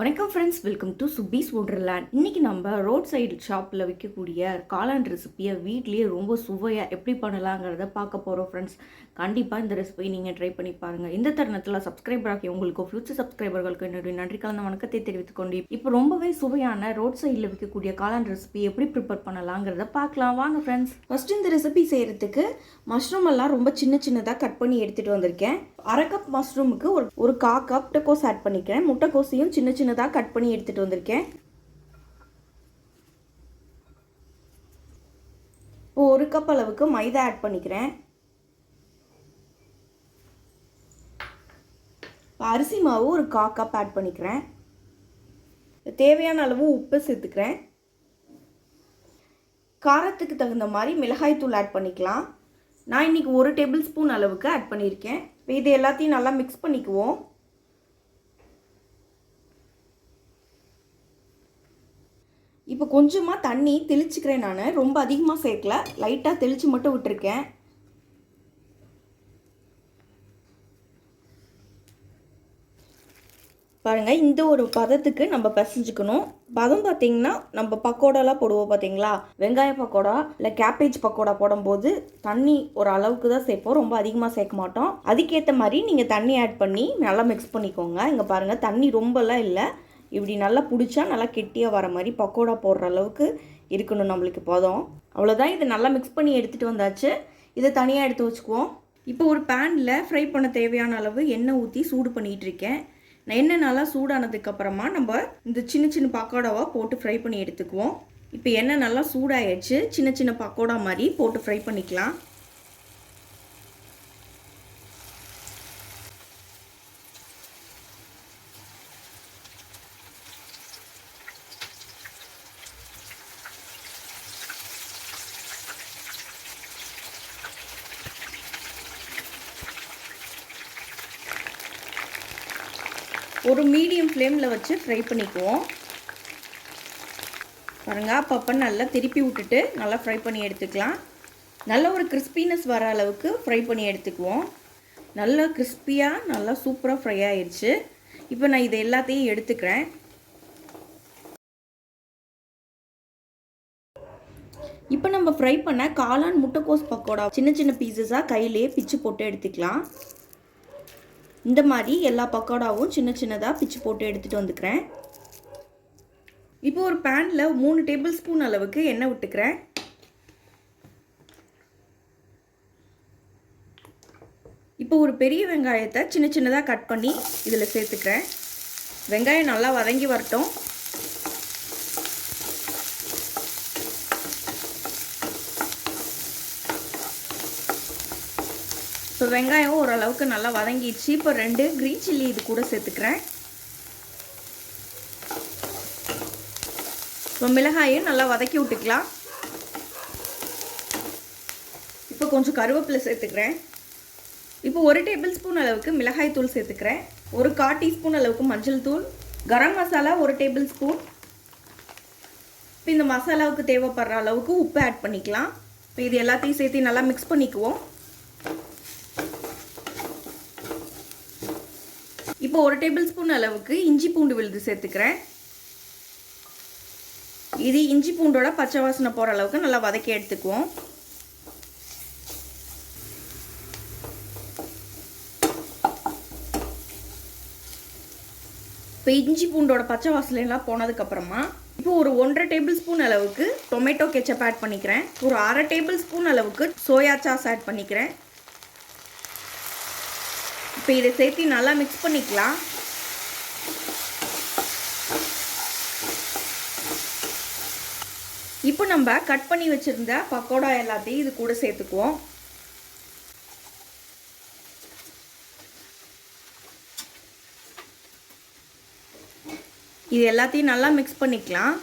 வணக்கம் friends, welcome to சுப்பீஸ் wonderland. இன்றைக்கி நம்ம ரோட் சைடு ஷாப்பில் விற்கக்கூடிய காளான் ரெசிப்பியை வீட்லேயே ரொம்ப சுவையாக எப்படி பண்ணலாங்கிறத பார்க்க போகிறோம் ஃப்ரெண்ட்ஸ். கண்டிப்பாக இந்த ரெசிபி நீங்கள் ட்ரை பண்ணி பாருங்கள். இந்த தருணத்தில் சப்ஸ்கிரைபர் ஆகி உங்களுக்கு ஃபியூச்சர் சப்ஸ்கிரைபர்களுக்கு என்னுடைய நன்றி கலந்த வணக்கத்தை தெரிவித்துக்கொண்டு இப்போ ரொம்பவே சுவையான ரோட் சைடில் விற்கக்கூடிய காளான் ரெசிபி எப்படி ப்ரிப்பேர் பண்ணலாங்கிறத பார்க்கலாம் வாங்க ஃப்ரெண்ட்ஸ். ஃபஸ்ட்டு இந்த ரெசிபி செய்கிறதுக்கு மஷ்ரூம் எல்லாம் ரொம்ப சின்னதாக கட் பண்ணி எடுத்துகிட்டு வந்திருக்கேன். அரை கப் மஷ்ரூமுக்கு ஒரு 1/4 கப் முட்டைக்கோஸ் ஆட் பண்ணிக்கிறேன். முட்டைக்கோசையும் சின்னதாக கட் பண்ணி எடுத்துகிட்டு வந்திருக்கேன். இப்போ 1 கப் அளவுக்கு மைதா ஆட் பண்ணிக்கிறேன். அரிசி மாவு ஒரு 1/4 கப் ஆட் பண்ணிக்கிறேன். தேவையான அளவு உப்பு சேர்த்துக்கிறேன். காரத்துக்கு தகுந்த மாதிரி மிளகாய் தூள் ஆட் பண்ணிக்கலாம். நான் இன்றைக்கி 1 டேபிள் ஸ்பூன் அளவுக்கு ஆட் பண்ணியிருக்கேன். இப்போ இது எல்லாத்தையும் நல்லா மிக்ஸ் பண்ணிக்குவோம். இப்போ கொஞ்சமாக தண்ணி தெளிச்சுக்கிறேன். நான் ரொம்ப அதிகமாக சேர்க்கல, லைட்டாக தெளித்து மட்டும் விட்டுருக்கேன். பாருங்கள், இந்த ஒரு பதத்துக்கு நம்ம பிசைஞ்சுக்கணும். பதம் பார்த்திங்கன்னா நம்ம பக்கோடாலாம் போடுவோம் பார்த்தீங்களா, வெங்காய பக்கோடா இல்லை கேபேஜ் பக்கோடா போடும்போது தண்ணி ஒரு அளவுக்கு தான் சேர்ப்போம், ரொம்ப அதிகமாக சேர்க்க மாட்டோம். அதுக்கேற்ற மாதிரி நீங்கள் தண்ணி ஆட் பண்ணி நல்லா மிக்ஸ் பண்ணிக்கோங்க. இங்கே பாருங்கள், தண்ணி ரொம்பலாம் இல்லை, இப்படி நல்லா பிடிச்சா நல்லா கெட்டியாக வர மாதிரி பக்கோடா போடுற அளவுக்கு இருக்கணும் நம்மளுக்கு பதம். அவ்வளோதான். இதை நல்லா மிக்ஸ் பண்ணி எடுத்துகிட்டு வந்தாச்சு. இதை தனியாக எடுத்து வச்சுக்குவோம். இப்போ ஒரு பேனில் ஃப்ரை பண்ண தேவையான அளவு எண்ணெய் ஊற்றி சூடு பண்ணிகிட்டு இருக்கேன். எண்ணெய் நல்லா சூடானதுக்கப்புறமா நம்ம இந்த சின்ன பக்கோடாவாக போட்டு ஃப்ரை பண்ணி எடுத்துக்குவோம். இப்போ எண்ணெய் நல்லா சூடாயிடுச்சு. சின்ன பக்கோடா மாதிரி போட்டு ஃப்ரை பண்ணிக்கலாம். ஒரு மீடியம் ஃப்ளேமில் வச்சு ஃப்ரை பண்ணிக்குவோம். பாருங்கள், அப்பப்போ நல்லா திருப்பி விட்டுட்டு நல்லா ஃப்ரை பண்ணி எடுத்துக்கலாம். நல்ல ஒரு கிறிஸ்பினஸ் வர அளவுக்கு ஃப்ரை பண்ணி எடுத்துக்குவோம். நல்லா கிறிஸ்பியாக நல்லா சூப்பராக ஃப்ரை ஆயிடுச்சு. இப்போ நான் இதை எல்லாத்தையும் எடுத்துக்கிறேன். இப்போ நம்ம ஃப்ரை பண்ண காளான் முட்டைக்கோஸ் பக்கோடா சின்ன பீசஸாக கையிலே பிச்சு போட்டு எடுத்துக்கலாம். இந்த மாதிரி எல்லா பக்கோடாவும் சின்னதாக பிச்சு போட்டு எடுத்துகிட்டு வந்துக்கிறேன். இப்போ ஒரு பேனில் 3 டேபிள் ஸ்பூன் அளவுக்கு எண்ணெய் விட்டுக்கிறேன். இப்போ ஒரு பெரிய வெங்காயத்தை சின்னதாக கட் பண்ணி இதில் சேர்த்துக்கிறேன். வெங்காயம் நல்லா வதங்கி வரட்டும். இப்போ வெங்காயம் ஓரளவுக்கு நல்லா வதங்கிடுச்சு. இப்போ 2 க்ரீன் சில்லி இது கூட சேர்த்துக்கிறேன். இப்போ மிளகாயும் நல்லா வதக்கி விட்டுக்கலாம். இப்போ கொஞ்சம் கருவேப்பிலை சேர்த்துக்கிறேன். இப்போ 1 டேபிள் ஸ்பூன் அளவுக்கு மிளகாய் தூள் சேர்த்துக்கிறேன். ஒரு 1/4 டீஸ்பூன் அளவுக்கு மஞ்சள் தூள், கரம் மசாலா 1 டேபிள் ஸ்பூன். இப்போ இந்த மசாலாவுக்கு தேவைப்படுற அளவுக்கு உப்பு ஆட் பண்ணிக்கலாம். இப்போ இது எல்லாத்தையும் சேர்த்து நல்லா மிக்ஸ் பண்ணிக்குவோம். இப்போ 1 டேபிள் ஸ்பூன் அளவுக்கு இஞ்சி பூண்டு விழுது சேர்த்துக்கிறேன். இது இஞ்சி பூண்டோட பச்சை வாசனை போகிற அளவுக்கு நல்லா வதக்கி எடுத்துக்குவோம். இப்போ இஞ்சி பூண்டோட பச்சை வாசனைலாம் போனதுக்கப்புறமா இப்போ ஒரு 1/2 டேபிள் ஸ்பூன் அளவுக்கு டொமேட்டோ கெச்சப் ஆட் பண்ணிக்கிறேன். ஒரு 1/2 டேபிள் ஸ்பூன் அளவுக்கு சோயா சாஸ் ஆட் பண்ணிக்கிறேன். இப்போ இதை சேர்த்து நல்லா மிக்ஸ் பண்ணிக்கலாம். இப்போ நம்ம கட் பண்ணி வச்சுருந்த பக்கோடா எல்லாத்தையும் இது கூட சேர்த்துக்குவோம். இது எல்லாத்தையும் நல்லா மிக்ஸ் பண்ணிக்கலாம்.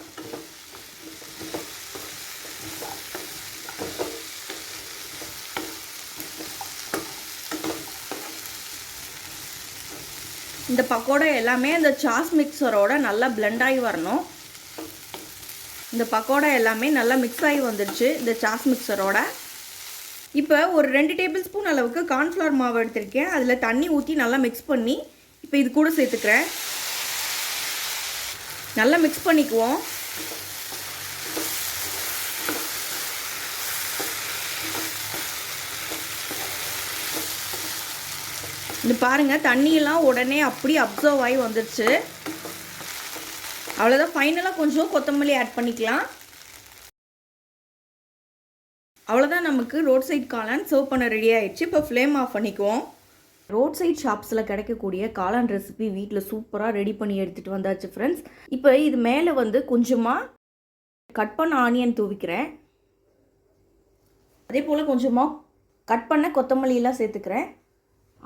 இந்த பக்கோடா எல்லாமே அந்த சாஸ் மிக்சரோட நல்லா பிளெண்ட் ஆகி வரணும். இந்த பக்கோடா எல்லாமே நல்லா மிக்ஸ் ஆகி வந்துடுச்சு இந்த சாஸ் மிக்சரோட. இப்போ ஒரு 2 டேபிள் ஸ்பூன் அளவுக்கு கார்ன்ஃப்ளவர் மாவு எடுத்திருக்கேன். அதில் தண்ணி ஊற்றி நல்லா மிக்ஸ் பண்ணி இப்போ இது கூட சேர்த்துக்கிறேன். நல்லா மிக்ஸ் பண்ணிக்குவோம். இது பாருங்கள், தண்ணியெல்லாம் உடனே அப்படி அப்சர்வ் ஆகி வந்துடுச்சு. அவ்வளோதான். ஃபைனலாக கொஞ்சம் கொத்தமல்லி ஆட் பண்ணிக்கலாம். அவ்வளோதான், நமக்கு ரோட் சைட் காளான் சர்வ் பண்ண ரெடி ஆகிடுச்சு. இப்போ ஃப்ளேம் ஆஃப் பண்ணிக்குவோம். ரோட் சைட் ஷாப்ஸில் கிடைக்கக்கூடிய காளான் ரெசிபி வீட்டில் சூப்பராக ரெடி பண்ணி எடுத்துகிட்டு வந்தாச்சு ஃப்ரெண்ட்ஸ். இப்போ இது மேலே வந்து கொஞ்சமாக கட் பண்ண ஆனியன் தூவிக்கிறேன். அதே போல் கொஞ்சமாக கட் பண்ண கொத்தமல்லியெல்லாம் சேர்த்துக்கிறேன்.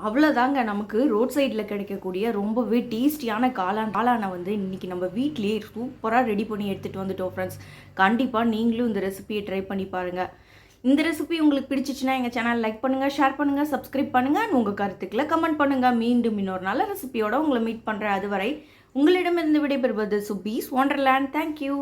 அவ்வளோதாங்க, நமக்கு ரோட் சைடில் கிடைக்கக்கூடிய ரொம்பவே டேஸ்டியான காளானை வந்து இன்றைக்கி நம்ம வீட்லேயே சூப்பராக ரெடி பண்ணி எடுத்துகிட்டு வந்துட்டோம் ஃப்ரெண்ட்ஸ். கண்டிப்பாக நீங்களும் இந்த ரெசிபியை ட்ரை பண்ணி பாருங்கள். இந்த ரெசிபி உங்களுக்கு பிடிச்சிச்சுன்னா எங்கள் சேனல் லைக் பண்ணுங்கள், ஷேர் பண்ணுங்கள், சப்ஸ்கிரைப் பண்ணுங்கள், உங்கள் கருத்துக்களை கமெண்ட் பண்ணுங்கள். மீண்டும் இன்னொரு நல்ல ரெசிபியோட உங்களை மீட் பண்ணுறேன். அதுவரை உங்களிடமிருந்து விடைபெறுவது சுபீஸ் ஒண்டர்லேண்ட். தேங்க்யூ.